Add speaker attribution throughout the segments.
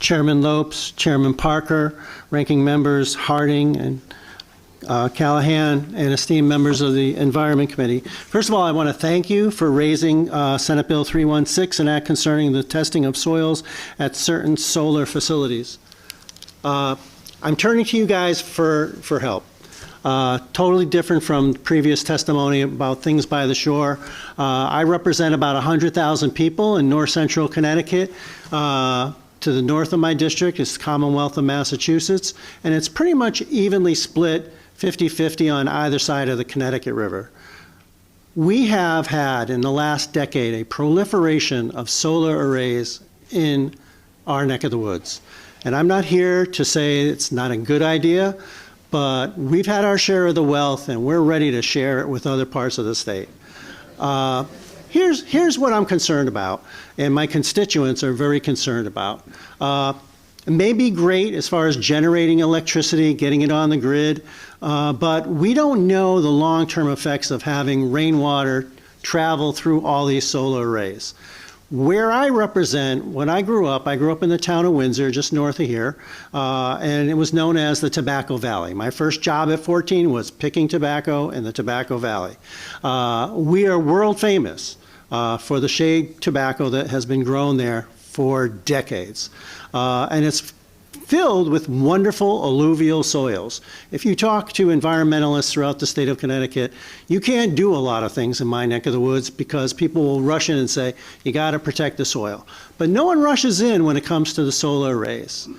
Speaker 1: Chairman Lopes, Chairman Parker, ranking members Harding and Callahan, and esteemed members of the Environment Committee. First of all, I want to thank you for raising Senate Bill 316, an act concerning the testing of soils at certain solar facilities. I'm turning to you guys for help. Totally different from previous testimony about things by the shore. I represent about 100,000 people in north central Connecticut. To the north of my district is the Commonwealth of Massachusetts, and it's pretty much evenly split 50-50 on either side of the Connecticut River. We have had in the last decade a proliferation of solar arrays in our neck of the woods. And I'm not here to say it's not a good idea, but we've had our share of the wealth and we're ready to share it with other parts of the state. Here's what I'm concerned about, and my constituents are very concerned about. It may be great as far as generating electricity, getting it on the grid, but we don't know the long-term effects of having rainwater travel through all these solar arrays. Where I represent, when I grew up in the town of Windsor, just north of here, and it was known as the Tobacco Valley. My first job at 14 was picking tobacco in the Tobacco Valley. We are world famous for the shade tobacco that has been grown there for decades. And it's filled with wonderful alluvial soils. If you talk to environmentalists throughout the state of Connecticut, you can't do a lot of things in my neck of the woods because people will rush in and say, you got to protect the soil. But no one rushes in when it comes to the solar arrays.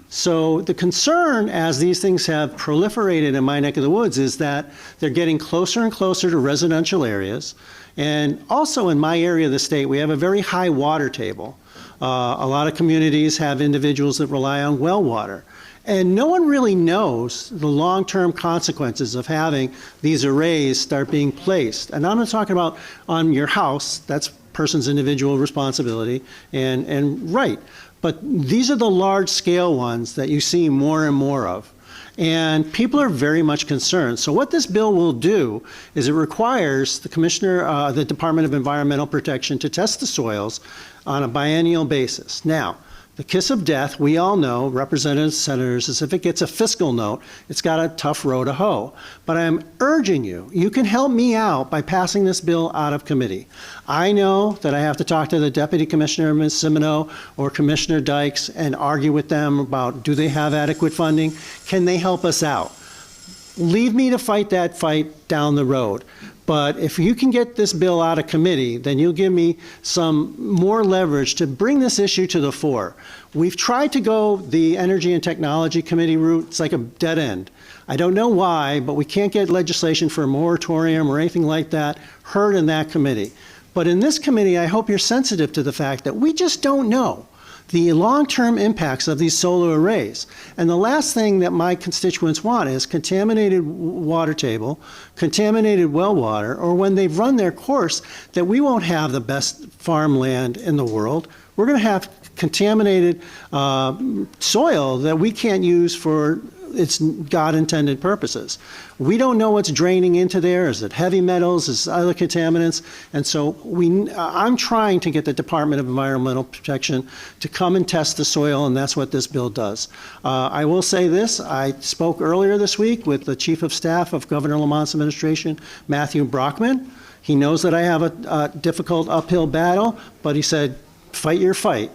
Speaker 1: So the concern as these things have proliferated in my neck of the woods is that they're getting closer and closer to residential areas. And also in my area of the state, we have a very high water table. A lot of communities have individuals that rely on well water. And no one really knows the long-term consequences of having these arrays start being placed. And I'm not talking about on your house, that's person's individual responsibility and right. But these are the large-scale ones that you see more and more of. And people are very much concerned. So what this bill will do is it requires the commissioner, the Department of Environmental Protection to test the soils on a biennial basis. Now, the kiss of death, we all know, representatives, senators, is if it gets a fiscal note, it's got a tough row to hoe. But I'm urging you, you can help me out by passing this bill out of committee. I know that I have to talk to the Deputy Commissioner, Ms. Simino, or Commissioner Dykes and argue with them about do they have adequate funding? Can they help us out? Leave me to fight that fight down the road. But if you can get this bill out of committee, then you'll give me some more leverage to bring this issue to the fore. We've tried to go the Energy and Technology Committee route. It's like a dead end. I don't know why, but we can't get legislation for a moratorium or anything like that heard in that committee. But in this committee, I hope you're sensitive to the fact that we just don't know the long-term impacts of these solar arrays. And the last thing that my constituents want is contaminated water table, contaminated well water, or when they've run their course, that we won't have the best farmland in the world. We're going to have contaminated soil that we can't use for its God-intended purposes. We don't know what's draining into there. Is it heavy metals? Is it other contaminants? And so I'm trying to get the Department of Environmental Protection to come and test the soil, and that's what this bill does. I will say this. I spoke earlier this week with the Chief of Staff of Governor Lamont's administration, Matthew Brockman. He knows that I have a difficult uphill battle, but he said, fight your fight.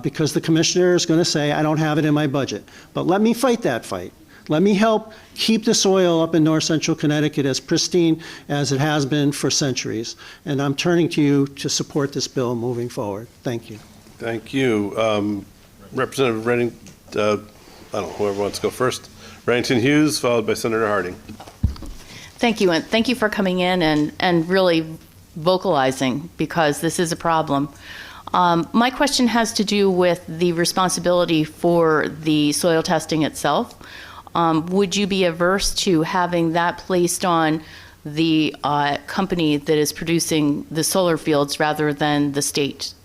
Speaker 1: Because the commissioner is going to say, I don't have it in my budget. But let me fight that fight. Let me help keep the soil up in north central Connecticut as pristine as it has been for centuries. And I'm turning to you to support this bill moving forward. Thank you.
Speaker 2: Thank you. Representative Redding, I don't know, whoever wants to go first. Reddington Hughes, followed by Senator Harding.
Speaker 3: Thank you, and thank you for coming in and really vocalizing, because this is a problem. My question has to do with the responsibility for the soil testing itself. Would you be averse to having that placed on the company that is producing the solar fields rather than the state?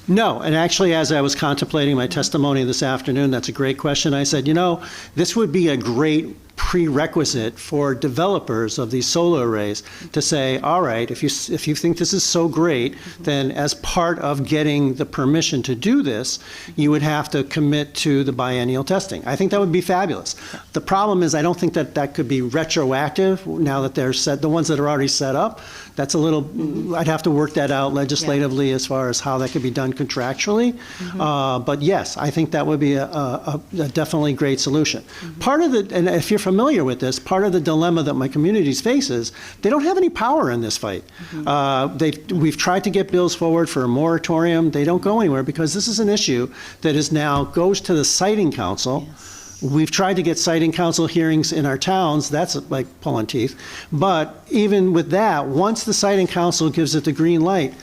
Speaker 1: No, and actually, as I was contemplating my testimony this afternoon, that's a great question. I said, you know, this would be a great prerequisite for developers of these solar arrays to say, all right, if you think this is so great, then as part of getting the permission to do this, you would have to commit to the biennial testing. I think that would be fabulous. The problem is I don't think that that could be retroactive now that they're set, the ones that are already set up. That's a little, I'd have to work that out legislatively as far as how that could be done contractually. But yes, I think that would be a definitely great solution. Part of the, and if you're familiar with this, part of the dilemma that my communities face is they don't have any power in this fight. We've tried to get bills forward for a moratorium. They don't go anywhere because this is an issue that is now goes to the siting council. We've tried to get siting council hearings in our towns. That's like pulling teeth. But even with that, once the siting council gives it the green light,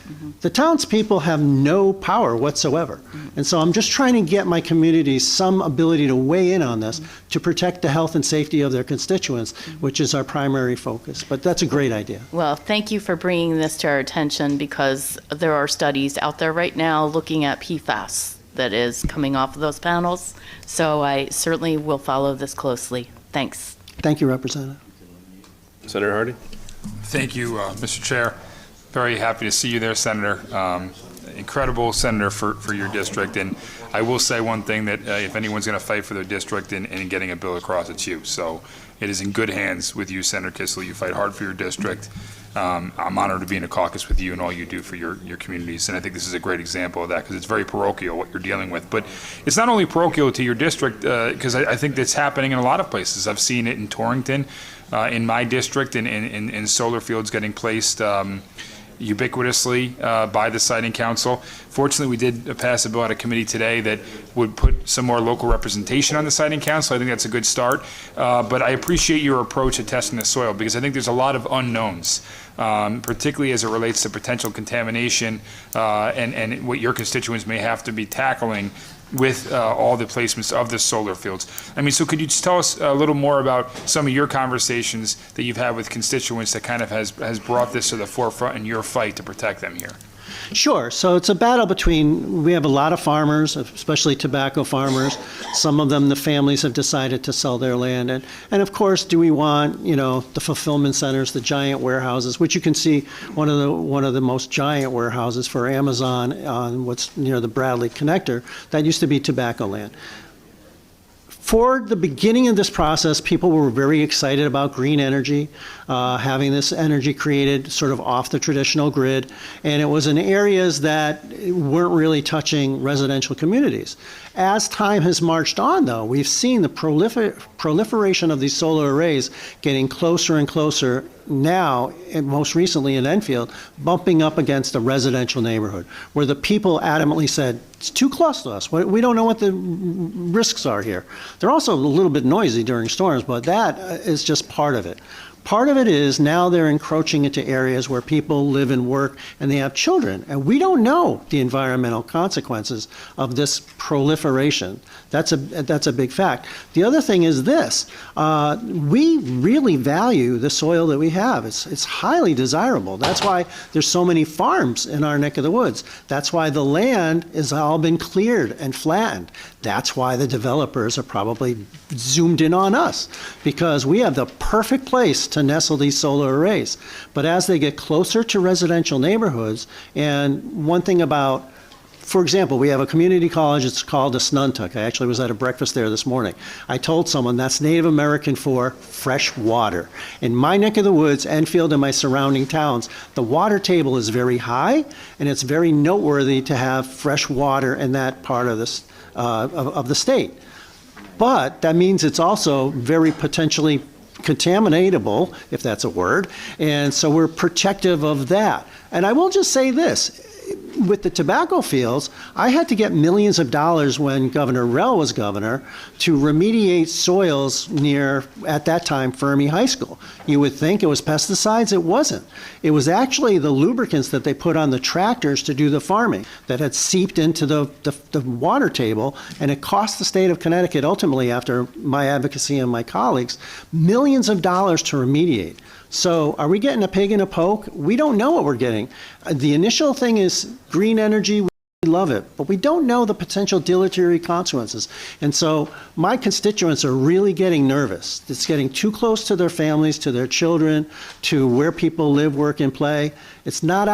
Speaker 1: the townspeople have no power whatsoever. And so I'm just trying to get my communities some ability to weigh in on this to protect the health and safety of their constituents, which is our primary focus. But that's a great idea.
Speaker 3: Well, thank you for bringing this to our attention because there are studies out there right now looking at PFAS that is coming off of those panels. So I certainly will follow this closely. Thanks.
Speaker 1: Thank you, Representative.
Speaker 2: Senator Hardy?
Speaker 4: Thank you, Mr. Chair. Very happy to see you there, Senator. Incredible senator for your district. And I will say one thing, that if anyone's going to fight for their district and getting a bill across, it's you. So it is in good hands with you, Senator Kissel. You fight hard for your district. I'm honored to be in a caucus with you and all you do for your communities. And I think this is a great example of that because it's very parochial what you're dealing with. But it's not only parochial to your district because I think that's happening in a lot of places. I've seen it in Torrington, in my district, in solar fields getting placed ubiquitously by the siting council. Fortunately, we did pass a bill out of committee today that would put some more local representation on the siting council. I think that's a good start. But I appreciate your approach to testing the soil because I think there's a lot of unknowns, particularly as it relates to potential contamination and what your constituents may have to be tackling with all the placements of the solar fields. I mean, so could you just tell us a little more about some of your conversations that you've had with constituents that kind of has brought this to the forefront in your fight to protect them here?
Speaker 1: Sure. So it's a battle between, we have a lot of farmers, especially tobacco farmers. Some of them, the families have decided to sell their land. And of course, do we want, the fulfillment centers, the giant warehouses, which you can see one of the most giant warehouses for Amazon on what's near the Bradley connector. That used to be tobacco land. For the beginning of this process, people were very excited about green energy, having this energy created sort of off the traditional grid, and it was in areas that weren't really touching residential communities. As time has marched on, though, we've seen the proliferation of these solar arrays getting closer and closer now, and most recently in Enfield, bumping up against a residential neighborhood, where the people adamantly said, it's too close to us. We don't know what the risks are here. They're also a little bit noisy during storms, but that is just part of it. Part of it is now they're encroaching into areas where people live and work and they have children. And we don't know the environmental consequences of this proliferation. That's a big fact. The other thing is this. We really value the soil that we have. It's highly desirable. That's why there's so many farms in our neck of the woods. That's why the land has all been cleared and flattened. That's why the developers are probably zoomed in on us, because we have the perfect place to nestle these solar arrays. But as they get closer to residential neighborhoods, and one thing about, for example, we have a community college, it's called Asnuntuk. I actually was at a breakfast there this morning. I told someone that's Native American for fresh water. In my neck of the woods, Enfield and my surrounding towns, the water table is very high, and it's very noteworthy to have fresh water in that part of this of the state. But that means it's also very potentially contaminatable, if that's a word, and so we're protective of that. And I will just say this. With the tobacco fields, I had to get millions of dollars when Governor Rell was governor to remediate soils near, at that time, Fermi High School. You would think it was pesticides. It wasn't. It was actually the lubricants that they put on the tractors to do the farming that had seeped into the water table, and it cost the state of Connecticut, ultimately, after my advocacy and my colleagues, millions of dollars to remediate. So are we getting a pig in a poke? We don't know what we're getting. The initial thing is green energy. love it, but we don't know the potential deleterious consequences. And so my constituents are really getting nervous. It's getting too close to their families, to their children, to where people live, work, and play. It's not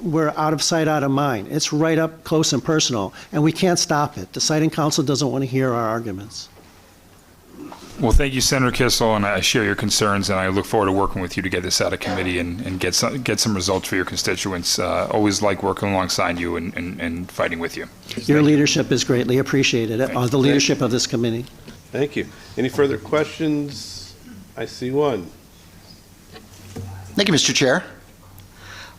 Speaker 1: we're out of sight, out of mind. It's right up close and personal, and we can't stop it. The Siting Council doesn't want to hear our arguments.
Speaker 4: Well, thank you, Senator Kissel, and I share your concerns, and I look forward to working with you to get this out of committee and get some results for your constituents. Always like working alongside you and fighting with you.
Speaker 1: Your leadership is greatly appreciated, the leadership of this committee.
Speaker 2: Thank you. Any further questions? I see one.
Speaker 5: Thank you, Mr. Chair.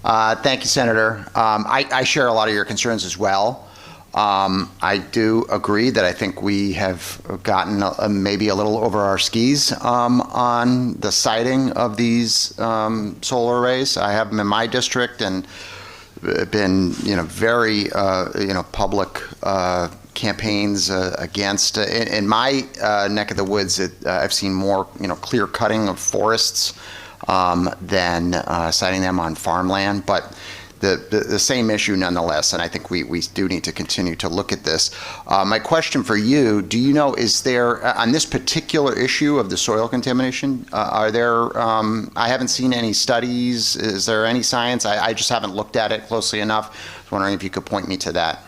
Speaker 5: Thank you, Senator. I share a lot of your concerns as well. I do agree that I think we have gotten maybe a little over our skis on the siting of these solar arrays. I have them in my district and been, very, public campaigns against. In my neck of the woods, I've seen more, clear cutting of forests than siting them on farmland, but the same issue nonetheless, and I think we do need to continue to look at this. My question for you, do you know, is there, on this particular issue of the soil contamination, are there, I haven't seen any studies, is there any science? I just haven't looked at it closely enough. I was wondering if you could point me to that.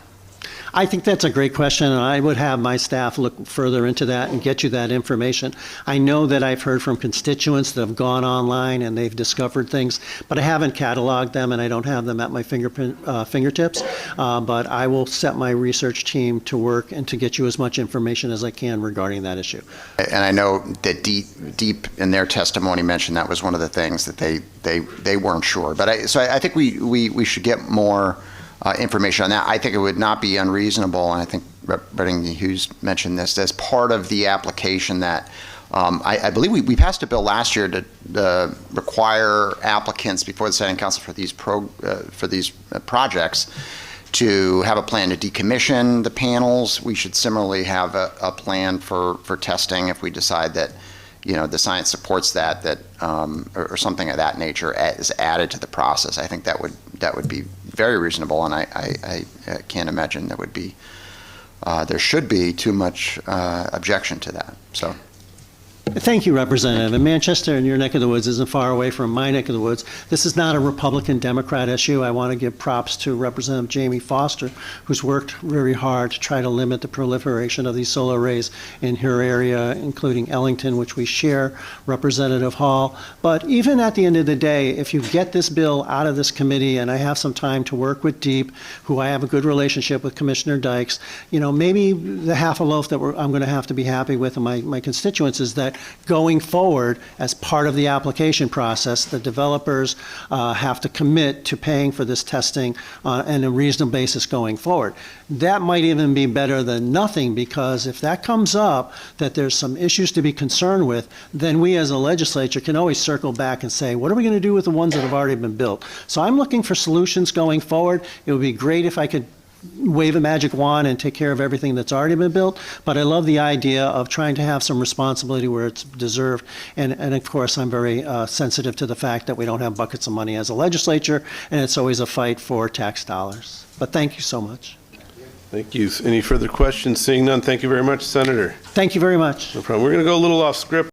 Speaker 1: I think that's a great question, and I would have my staff look further into that and get you that information. I know that I've heard from constituents that have gone online and they've discovered things, but I haven't cataloged them and I don't have them at my fingertips. But I will set my research team to work and to get you as much information as I can regarding that issue.
Speaker 5: And I know that deep in their testimony mentioned that was one of the things that they weren't sure. But I think we should get more information on that. I think it would not be unreasonable, and I think Representative Hughes mentioned this, as part of the application that I believe we passed a bill last year to require applicants before the Siting Council for these projects to have a plan to decommission the panels. We should similarly have a plan for testing if we decide that the science supports that or something of that nature is added to the process. I think that would be very reasonable, and I can't imagine there should be too much objection to that. So.
Speaker 1: Thank you, Representative. And Manchester, in your neck of the woods, isn't far away from my neck of the woods. This is not a Republican-Democrat issue. I want to give props to Representative Jamie Foster, who's worked very hard to try to limit the proliferation of these solar arrays in her area, including Ellington, which we share, Representative Hall. But even at the end of the day, if you get this bill out of this committee, and I have some time to work with Deep, who I have a good relationship with Commissioner Dykes, maybe the half a loaf that I'm going to have to be happy with, and my constituents, is that going forward, as part of the application process, the developers have to commit to paying for this testing on a reasonable basis going forward. That might even be better than nothing, because if that comes up, that there's some issues to be concerned with, then we as a legislature can always circle back and say, what are we going to do with the ones that have already been built? So I'm looking for solutions going forward. It would be great if I could wave a magic wand and take care of everything that's already been built, but I love the idea of trying to have some responsibility where it's deserved. And of course, I'm very sensitive to the fact that we don't have buckets of money as a legislature, and it's always a fight for tax dollars. But thank you so much.
Speaker 2: Thank you. Any further questions? Seeing none, thank you very much, Senator.
Speaker 1: Thank you very much.
Speaker 2: No problem. We're going to go a little off script.